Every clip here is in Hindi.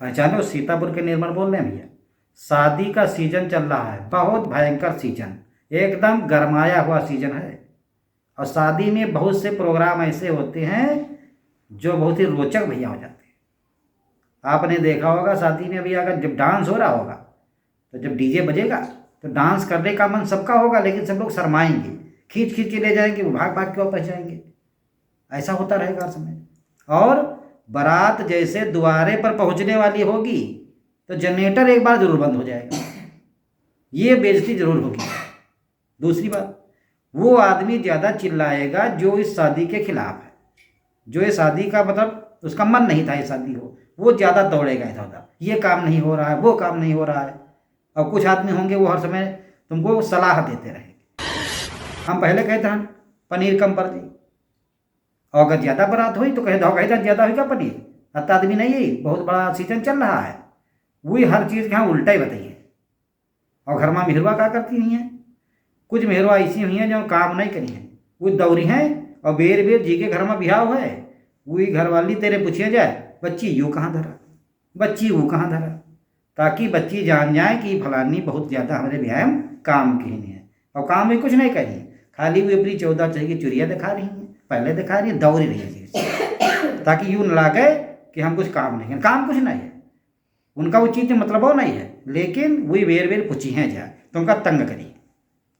पहचानो, सीतापुर के निर्मल बोल रहे हैं भैया। शादी का सीजन चल रहा है, बहुत भयंकर सीजन, एकदम गरमाया हुआ सीजन है। और शादी में बहुत से प्रोग्राम ऐसे होते हैं जो बहुत ही रोचक भैया हो जाते हैं। आपने देखा होगा शादी में भी अगर जब डांस हो रहा होगा तो जब डीजे बजेगा तो डांस करने का मन सबका होगा, लेकिन सब लोग शर्माएंगे, खींच खींच के ले जाएंगे, वो भाग भाग के वापस जाएंगे। ऐसा होता रहेगा हर समय। और बारात जैसे द्वारे पर पहुंचने वाली होगी तो जनरेटर एक बार जरूर बंद हो जाएगा, ये बेइज्जती जरूर होगी। दूसरी बात, वो आदमी ज़्यादा चिल्लाएगा जो इस शादी के खिलाफ है, जो ये शादी का मतलब उसका मन नहीं था ये शादी हो, वो ज़्यादा दौड़ेगा इधर उधर, ये काम नहीं हो रहा है, वो काम नहीं हो रहा है। और कुछ आदमी होंगे वो हर समय तुमको सलाह देते रहेंगे। हम पहले कहते हैं पनीर कम कर दी, और अगर ज़्यादा बारात हुई तो कहे दो ज़्यादा हुई क्या पनीर, अत आदमी नहीं है, बहुत बड़ा सीजन चल रहा है, वही हर चीज़ के यहाँ उल्टा ही बताइए। और घर में मेहरवा क्या करती नहीं है, कुछ मेहरवा ऐसी हुई हैं जो काम नहीं करी हैं, वो दौरी हैं और बेर बेर जी के घर में बिहाव है, वही घरवाली तेरे पूछे जाए बच्ची यूँ कहाँ धरा, बच्ची वो कहाँ धरा, ताकि बच्ची जान जाए कि फलानी बहुत ज़्यादा हमारे बिहार में काम की नहीं है। और काम भी कुछ नहीं करी, खाली वो अपनी 14 चढ़ की चुरिया दिखा रही हैं, पहले दिखा रही है, दौड़ रही है, ताकि यूँ न लगे कि हम कुछ काम नहीं, काम कुछ नहीं है, उनका वो चीज़ मतलब वो नहीं है, लेकिन वही बेर बेर पूछी हैं जाए तुमका तंग करी,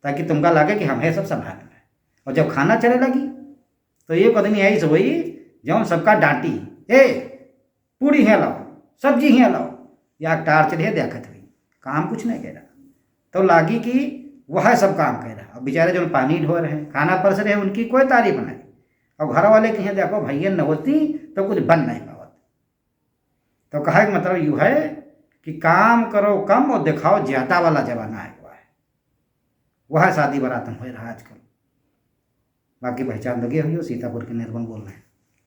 ताकि तुमका लगे कि हमें सब संभालना है। और जब खाना चले लगी तो एक आदमी ऐसे हुई जौन सबका डांटी, ए पूड़ी है लाओ, सब्जी है लाओ, या टार्च है देखत हुई, काम कुछ नहीं कह रहा, तो लागी कि वह सब काम कह रहा। अब बेचारे जो पानी ढो रहे हैं, खाना परस रहे हैं, उनकी कोई तारीफ नहीं। और घर वाले कहें देखो भैया न होती तो कुछ बन नहीं पावत। तो कहा कि मतलब यूँ है कि काम करो कम और दिखाओ ज़्यादा वाला जमाना है, वह शादी बारात में हो रहा है आजकल। बाकी पहचान लगे हुई हो, सीतापुर के निर्मल बोल रहे हैं।